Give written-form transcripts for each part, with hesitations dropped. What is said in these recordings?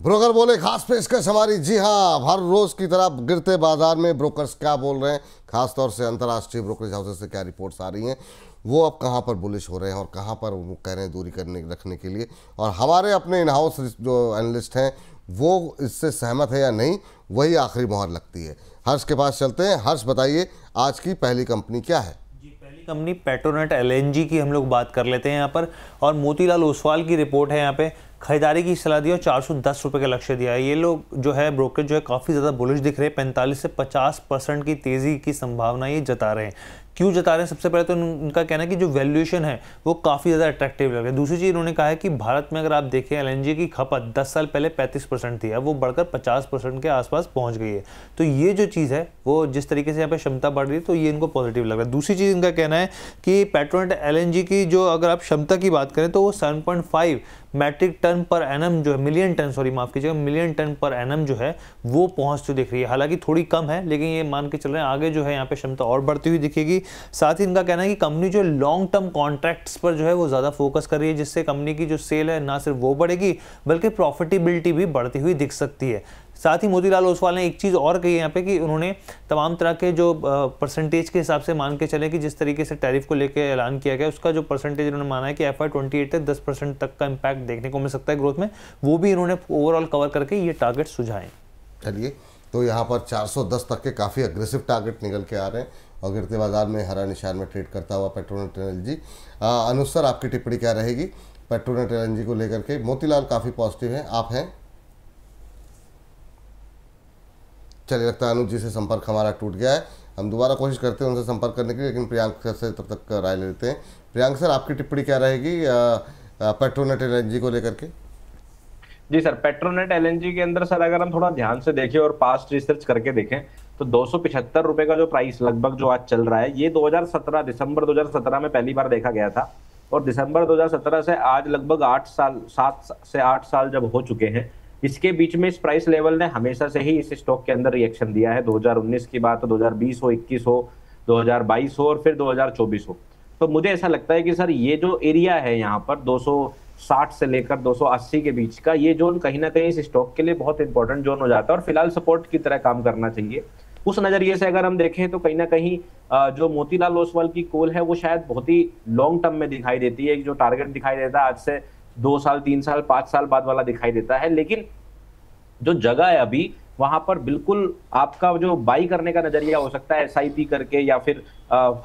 Broker बोले खास पेशकश हमारी। जी हाँ, हर रोज की तरह गिरते बाजार में ब्रोकर्स क्या बोल रहे हैं, खासतौर से अंतर्राष्ट्रीय ब्रोकरेज हाउसेस से क्या रिपोर्ट्स आ रही हैं, वो अब कहाँ पर बुलिश हो रहे हैं और कहाँ पर वो कह रहे हैं दूरी करने रखने के लिए, और हमारे अपने इन हाउस जो एनालिस्ट हैं वो इससे सहमत है या नहीं, वही आखिरी मोहर लगती है। हर्ष के पास चलते हैं। हर्ष बताइए, आज की पहली कंपनी क्या है? कंपनी पेट्रोनेट एलएनजी की हम लोग बात कर लेते हैं यहाँ पर, और मोतीलाल ओसवाल की रिपोर्ट है। यहाँ पे खरीदारी की सलाह दी और 410 रुपये का लक्ष्य दिया है। ये लोग जो है ब्रोकर जो है काफ़ी ज़्यादा बुलिश दिख रहे हैं, 45 से 50% की तेज़ी की संभावना ये जता रहे हैं। क्यों जता रहे हैं? सबसे पहले तो उनका कहना है कि जो वैल्यूएशन है वो काफ़ी ज़्यादा अट्रैक्टिव लग रहा है। दूसरी चीज़ इन्होंने कहा है कि भारत में अगर आप देखें एलएनजी की खपत 10 साल पहले 35% थी, अब वो बढ़कर 50% के आसपास पहुंच गई है। तो ये जो चीज़ है वो जिस तरीके से यहाँ पे क्षमता बढ़ रही है तो ये इनको पॉजिटिव लग रहा है। दूसरी चीज़ इनका कहना है कि पेट्रोनेट एलएनजी की जो अगर आप क्षमता की बात करें तो वो 7.5 मैट्रिक टन पर एनम जो है, मिलियन टन, सॉरी माफ कीजिएगा, मिलियन टन पर एनम जो है वो पहुंचती दिख रही है। हालांकि थोड़ी कम है, लेकिन ये मान के चल रहे हैं आगे जो है यहाँ पे क्षमता और बढ़ती हुई दिखेगी। साथ ही इनका कहना है कि कंपनी जो लॉन्ग टर्म कॉन्ट्रैक्ट्स पर जो है वो ज़्यादा फोकस कर रही है, जिससे कंपनी की जो सेल है ना सिर्फ वो बढ़ेगी बल्कि प्रॉफिटेबिलिटी भी बढ़ती हुई दिख सकती है। साथ ही मोतीलाल ओसवाल ने एक चीज़ और कही यहाँ पे कि उन्होंने तमाम तरह के जो परसेंटेज के हिसाब से मान के चले कि जिस तरीके से टैरिफ को लेकर ऐलान किया गया उसका जो परसेंटेज उन्होंने माना है कि FY28 तक 10% तक का इम्पैक्ट देखने को मिल सकता है ग्रोथ में, वो भी इन्होंने ओवरऑल कवर करके ये टारगेट सुझाए। चलिए, तो यहाँ पर 410 तक के काफ़ी अग्रेसिव टारगेट निकल के आ रहे हैं और गिरते बाजार में हरा निशान में ट्रेड करता हुआ पेट्रोनेट एलएनजी। अनुज सर, आपकी टिप्पणी क्या रहेगी पेट्रोनेट एलएनजी को लेकर के? मोतीलाल काफ़ी पॉजिटिव हैं, आप हैं? चलिए, लगता है अनुज जी से संपर्क हमारा टूट गया है। हम दोबारा कोशिश करते हैं उनसे संपर्क करने की, लेकिन प्रियांक सर से तब तक राय ले लेते हैं। प्रियांक सर, आपकी टिप्पणी क्या रहेगी पेट्रोनेट एलएनजी को लेकर के? जी सर, पेट्रोनेट एलएनजी के अंदर सर अगर हम थोड़ा ध्यान से देखें और पास्ट रिसर्च करके देखें तो 275 रुपए का जो प्राइस लगभग जो आज चल रहा है, ये 2017 दिसंबर 2017 में पहली बार देखा गया था, और दिसंबर 2017 से आज लगभग 7 से 8 साल जब हो चुके हैं, इसके बीच में इस प्राइस लेवल ने हमेशा से ही इस स्टॉक के अंदर रिएक्शन दिया है। 2019 की बात हो, 2020 हो, 21 हो, 2022 हो और फिर 2024 हो। तो मुझे ऐसा लगता है कि सर ये जो एरिया है यहाँ पर 260 से लेकर 280 के बीच का, ये जोन कहीं ना कहीं इस स्टॉक के लिए बहुत इंपॉर्टेंट जोन हो जाता है और फिलहाल सपोर्ट की तरह काम करना चाहिए। उस नजरिए से अगर हम देखें तो कहीं ना कहीं जो मोतीलाल ओसवाल की कॉल है वो शायद बहुत ही लॉन्ग टर्म में दिखाई देती है। जो टारगेट दिखाई देता है आज से 2 साल 3 साल 5 साल बाद वाला दिखाई देता है, लेकिन जो जगह है अभी वहां पर बिल्कुल आपका जो बाई करने का नजरिया हो सकता है SIP करके या फिर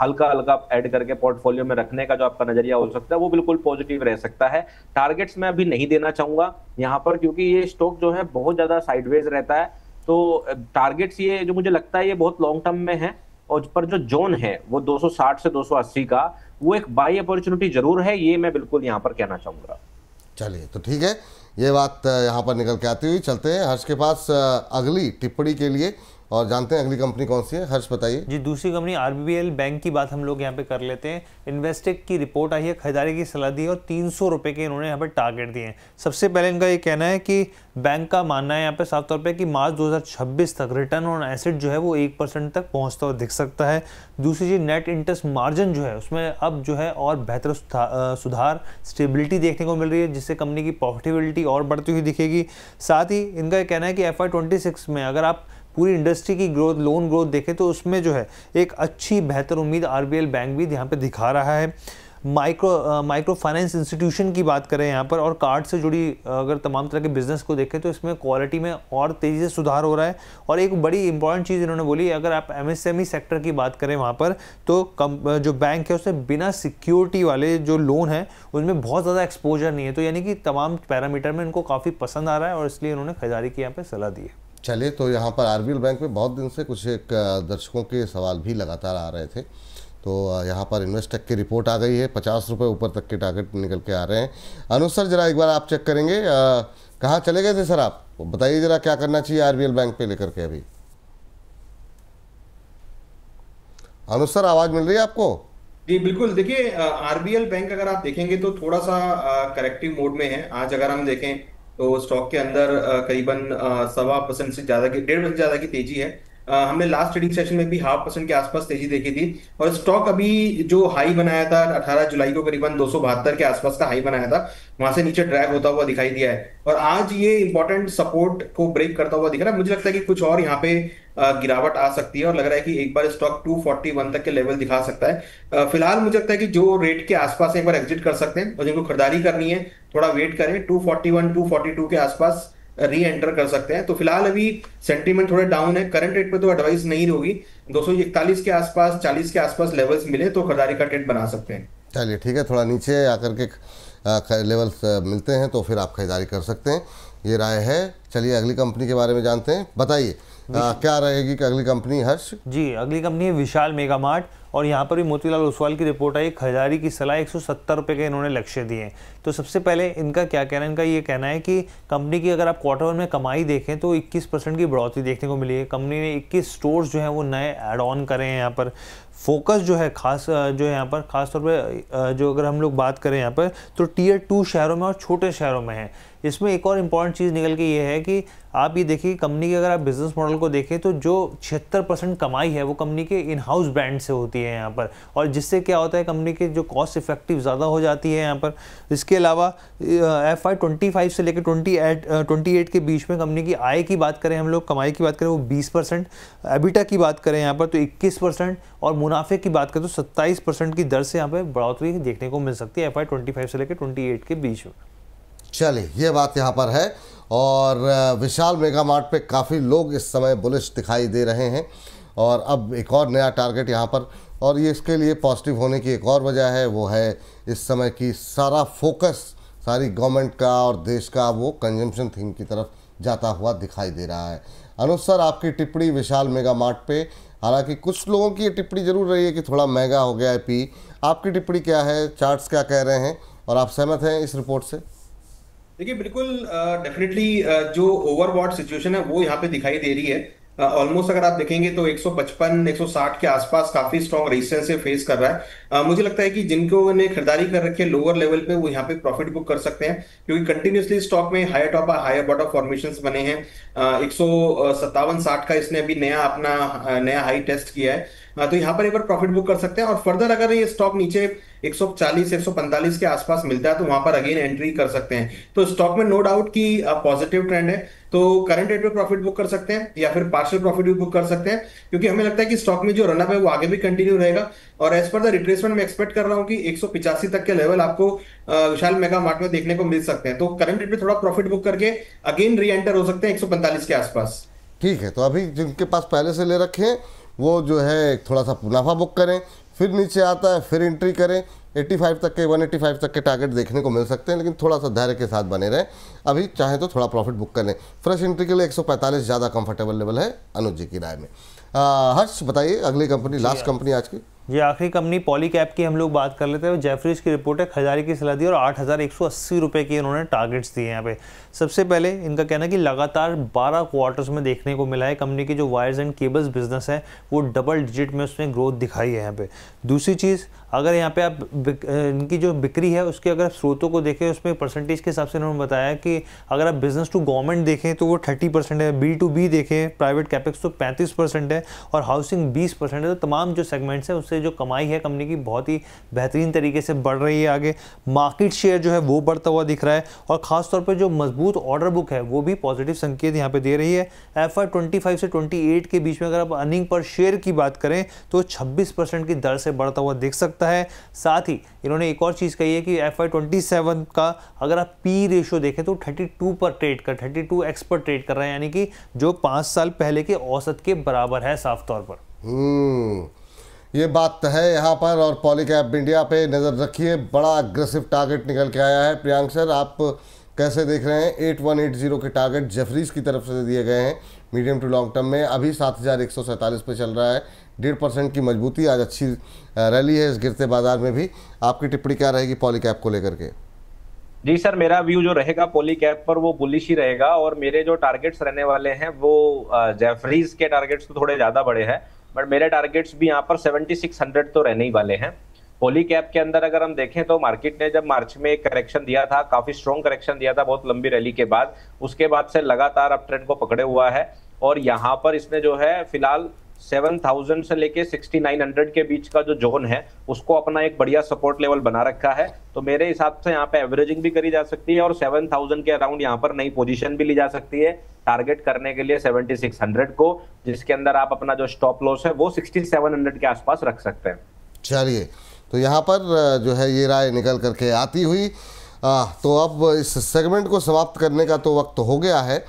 हल्का हल्का ऐड करके पोर्टफोलियो में रखने का जो आपका नजरिया हो सकता है वो बिल्कुल पॉजिटिव रह सकता है। टारगेट्स मैं अभी नहीं देना चाहूंगा यहाँ पर, क्योंकि ये स्टॉक जो है बहुत ज्यादा साइडवेज रहता है। तो टारगेट्स ये जो मुझे लगता है ये बहुत लॉन्ग टर्म में है, और पर जो जोन है वो 260 से 280 का, वो एक बाई अपॉर्चुनिटी जरूर है, ये मैं बिल्कुल यहाँ पर कहना चाहूंगा। चलिए, तो ठीक है, ये बात यहाँ पर निकल के आती हुई चलते हैं हर्ष के पास अगली टिप्पणी के लिए और जानते हैं अगली कंपनी कौन सी है। हर्ष बताइए जी। दूसरी कंपनी RBL बैंक की बात हम लोग यहाँ पे कर लेते हैं। इन्वेस्टेक की रिपोर्ट आई है, खरीदारी की सलाह दी है और 300 रुपये के इन्होंने यहाँ पे टारगेट दिए हैं। सबसे पहले इनका ये कहना है कि बैंक का मानना है यहाँ पे साफ तौर पे कि मार्च 2026 तक रिटर्न ऑन एसेट जो है वो 1% तक पहुँचता हुआ दिख सकता है। दूसरी चीज़, नेट इंटरेस्ट मार्जिन जो है उसमें अब जो है और बेहतर सुधार, स्टेबिलिटी देखने को मिल रही है, जिससे कंपनी की प्रॉफिटेबिलिटी और बढ़ती हुई दिखेगी। साथ ही इनका कहना है कि FY26 में अगर आप पूरी इंडस्ट्री की ग्रोथ, लोन ग्रोथ देखें तो उसमें जो है एक अच्छी बेहतर उम्मीद RBL बैंक भी यहाँ पे दिखा रहा है। माइक्रो फाइनेंस इंस्टीट्यूशन की बात करें यहाँ पर और कार्ड से जुड़ी अगर तमाम तरह के बिजनेस को देखें तो इसमें क्वालिटी में और तेज़ी से सुधार हो रहा है। और एक बड़ी इंपॉर्टेंट चीज़ इन्होंने बोली, अगर आप MSME सेक्टर की बात करें वहाँ पर तो जो बैंक है उसमें बिना सिक्योरिटी वाले जो लोन है उनमें बहुत ज़्यादा एक्सपोजर नहीं है। तो यानी कि तमाम पैरामीटर में इनको काफ़ी पसंद आ रहा है और इसलिए इन्होंने खरीदारी की यहाँ पर सलाह दी है। चलिए, तो यहाँ पर RBL बैंक में बहुत दिन से कुछ एक दर्शकों के सवाल भी लगातार आ रहे थे, तो यहाँ पर इन्वेस्टेक की रिपोर्ट आ गई है, 50 रुपये ऊपर तक के टारगेट निकल के आ रहे हैं। अनुज सर, जरा एक बार आप चेक करेंगे, कहाँ चले गए थे सर आप? बताइए जरा क्या करना चाहिए RBL बैंक पे लेकर के अभी। अनुज सर, आवाज़ मिल रही है आपको? जी बिल्कुल। देखिए, RBL बैंक अगर आप देखेंगे तो थोड़ा सा करेक्टिव मोड में है। आज अगर हम देखें तो स्टॉक के अंदर करीबन 1.25% से ज़्यादा की 1.5% ज़्यादा की तेजी है। हमने लास्ट ट्रेडिंग सेशन में भी 0.5% के आसपास तेजी देखी थी, और स्टॉक अभी जो हाई बनाया था 18 जुलाई को करीबन 272 के आसपास का हाई बनाया था, वहां से नीचे ड्रैग होता हुआ दिखाई दिया है, और आज ये इंपॉर्टेंट सपोर्ट को ब्रेक करता हुआ दिख रहा है। मुझे लगता है कि कुछ और यहाँ पे गिरावट आ सकती है, और लग रहा है कि एक बार स्टॉक 241 तक के लेवल दिखा सकता है। फिलहाल मुझे लगता है कि जो रेट के आसपास एक बार एग्जिट कर सकते हैं, और जिनको खरीदारी करनी है थोड़ा वेट करें, 241 242 के आसपास री एंटर कर सकते हैं। तो फिलहाल अभी सेंटीमेंट थोड़े डाउन है, करंट रेट पे तो एडवाइस नहीं होगी, 241 के आसपास 40 के आसपास लेवल्स मिले तो खरीदारी का ट्रेड बना सकते हैं। चलिए ठीक है, थोड़ा नीचे आकर के लेवल्स मिलते हैं तो फिर आप खरीदारी कर सकते हैं, ये राय है। चलिए अगली कंपनी के बारे में जानते हैं, बताइए क्या रहेगी कि अगली कंपनी? हर्ष जी, अगली कंपनी है विशाल मेगा मार्ट, और यहाँ पर भी मोतीलाल ओसवाल की रिपोर्ट आई। खरीदारी की सलाह 170 रुपये के इन्होंने लक्ष्य दिए। तो सबसे पहले इनका क्या कहना है, इनका ये कहना है कि कंपनी की अगर आप क्वार्टर वन में कमाई देखें तो 21% की बढ़ोतरी देखने को मिली है। कंपनी ने 21 स्टोर्स जो हैं वो नए ऐड ऑन करे हैं। यहाँ पर फोकस जो है खास जो है यहाँ पर खास तौर पे जो अगर हम लोग बात करें यहाँ पर तो टियर 2 शहरों में और छोटे शहरों में है। इसमें एक और इम्पॉर्टेंट चीज़ निकल के ये है कि आप ये देखिए कंपनी के अगर आप बिजनेस मॉडल को देखें तो जो 76% कमाई है वो कंपनी के इन हाउस ब्रांड से होती है यहाँ पर, और जिससे क्या होता है कंपनी के जो कॉस्ट इफेक्टिव ज़्यादा हो जाती है यहाँ पर। इसके अलावा FY25 से लेकर 28 के बीच में कंपनी की आय की बात करें, हम लोग कमाई की बात करें वो 20%, एबिटा की बात करें यहाँ पर तो 21%, और मुनाफे की बात करें तो 27% की दर से यहाँ पर बढ़ोतरी देखने को मिल सकती है FY25 से लेकर 28 के बीच में। चलिए ये बात यहाँ पर है, और विशाल मेगा मार्ट पे काफ़ी लोग इस समय बुलिश दिखाई दे रहे हैं, और अब एक और नया टारगेट यहाँ पर, और ये इसके लिए पॉजिटिव होने की एक और वजह है, वो है इस समय की सारा फोकस सारी गवर्नमेंट का और देश का वो कंजम्पशन थीम की तरफ जाता हुआ दिखाई दे रहा है। अनुज सर, आपकी टिप्पणी विशाल मेगा मार्ट पे, हालांकि कुछ लोगों की ये टिप्पणी जरूर रही है कि थोड़ा महंगा हो गया है पी, आपकी टिप्पणी क्या है, चार्ट्स क्या कह रहे हैं, और आप सहमत हैं इस रिपोर्ट से? देखिए बिल्कुल डेफिनेटली जो ओवरबॉट सिचुएशन है वो यहाँ पे दिखाई दे रही है। ऑलमोस्ट अगर आप देखेंगे तो 155 160 के आसपास काफी स्ट्रॉन्ग रेजिस्टेंस से फेस कर रहा है। मुझे लगता है कि जिनको ने खरीदारी कर रखी है लोअर लेवल पे वो यहाँ पे प्रॉफिट बुक कर सकते हैं, क्योंकि कंटिन्यूसली स्टॉक में higher top higher bottom formations बने हैं। 157-60 का इसने अभी नया हाई टेस्ट किया है, तो यहाँ पर एक बार प्रॉफिट बुक कर सकते हैं, और फर्दर अगर ये स्टॉक नीचे 140 145 के आसपास मिलता है तो वहां पर अगेन एंट्री कर सकते हैं। तो स्टॉक में नो डाउट की पॉजिटिव ट्रेंड है, तो करंट रेट पे प्रॉफिट बुक कर सकते हैं या फिर पार्शियल प्रॉफिट भी बुक कर सकते हैं, क्योंकि हमें लगता है कि स्टॉक में जो रनअप है वो आगे भी कंटिन्यू रहेगा, और एज पर द रिट्रेसमेंट मैं एक्सपेक्ट कर रहा हूं कि 185 तक के लेवल आपको विशाल मेगा मार्ट में देखने को मिल सकते हैं। तो करंट रेट पे थोड़ा प्रॉफिट बुक करके अगेन री एंटर हो सकते हैं 145 के आसपास। ठीक है, तो अभी जिनके पास पहले से ले रखे हैं वो जो है थोड़ा सा मुनाफा बुक करें, फिर नीचे आता है फिर एंट्री करें। 85 तक के 185 तक के टारगेट देखने को मिल सकते हैं, लेकिन थोड़ा सा धैर्य के साथ बने रहें। अभी चाहे तो थोड़ा प्रॉफिट बुक कर लें। फ्रेश एंट्री के लिए 145 ज़्यादा कंफर्टेबल लेवल है अनुज जी की राय में। हर्ष बताइए अगली कंपनी, लास्ट कंपनी आज की। ये आखिरी कंपनी पॉलीकैब की हम लोग बात कर लेते हैं। जेफरीज की रिपोर्ट है, खरीदारी की सलाह दी और 8,180 रुपये की इन्होंने टारगेट्स दिए यहाँ पे। सबसे पहले इनका कहना है कि लगातार 12 क्वार्टर्स में देखने को मिला है कंपनी की जो वायर्स एंड केबल्स बिजनेस है वो डबल डिजिट में उसने ग्रोथ दिखाई है यहाँ पे। दूसरी चीज़, अगर यहाँ पे आप इनकी जो बिक्री है उसके अगर स्रोतों को देखें उसमें परसेंटेज के हिसाब से इन्होंने बताया कि अगर आप बिजनेस टू गवर्नमेंट देखें तो वो 30% है, B2B देखें प्राइवेट कैपेक्स तो 35% है, और हाउसिंग 20% है। तो तमाम जो सेगमेंट्स है उससे जो कमाई है कंपनी की बहुत ही बेहतरीन तरीके से बढ़ रही है। आगे मार्केट शेयर जो है वो बढ़ता हुआ दिख रहा है, और खासतौर पर जो मजबूत ऑर्डर बुक है वो भी पॉजिटिव संकेत यहाँ पे दे रही है। FY25 से 28 के बीच में अगर आप अर्निंग पर शेयर की बात करें तो 26% की दर से बढ़ता हुआ दिख सकता है। साथ ही इन्होंने एक और चीज़ कही है कि FY27 का अगर आप पी रेशियो देखें तो 32 पर ट्रेड कर 32x पर ट्रेड कर रहा है, यानी कि जो 5 साल पहले के औसत के बराबर है साफ तौर पर। ये बात है यहाँ पर, और पॉलीकैब इंडिया पे नज़र रखिए, बड़ा अग्रेसिव टारगेट निकल के आया है। प्रियांक सर आप कैसे देख रहे हैं? 8180 के टारगेट जेफरीज की तरफ से दिए गए हैं मीडियम टू लॉन्ग टर्म में, अभी 7,147 पे चल रहा है, 1.5% की मजबूती, आज अच्छी रैली है इस गिरते बाजार में भी। आपकी टिप्पणी क्या रहेगी पॉलीकैब को लेकर के? जी सर, मेरा व्यू जो रहेगा पॉलीकैब पर वो बुलिश ही रहेगा, और मेरे जो टारगेट्स रहने वाले हैं वो जेफरीज के टारगेट्स तो थोड़े ज्यादा बड़े हैं, बट मेरे टारगेट्स भी यहाँ पर 7600 तो रहने ही वाले हैं। पॉलीकैब के अंदर अगर हम देखें तो मार्केट ने जब मार्च में एक करेक्शन दिया था, काफी स्ट्रॉन्ग करेक्शन दिया था बहुत लंबी रैली के बाद, उसके बाद से लगातार अप ट्रेंड को पकड़े हुआ है, और यहाँ पर इसने जो है फिलहाल 7000 से लेके 6900 के बीच का जो जोन है उसको अपना एक बढ़िया सपोर्ट लेवल बना रखा है। तो मेरे हिसाब से यहाँ पे एवरेजिंग भी करी जा सकती है और 7000 के अराउंड यहाँ पर नई पोजीशन भी ली जा सकती है टारगेट करने के लिए 7600 को, जिसके अंदर आप अपना जो स्टॉप लॉस है वो 6700 के आसपास रख सकते हैं। चलिए, तो यहाँ पर जो है ये राय निकल करके आती हुई। तो अब इस सेगमेंट को समाप्त करने का तो वक्त हो गया है।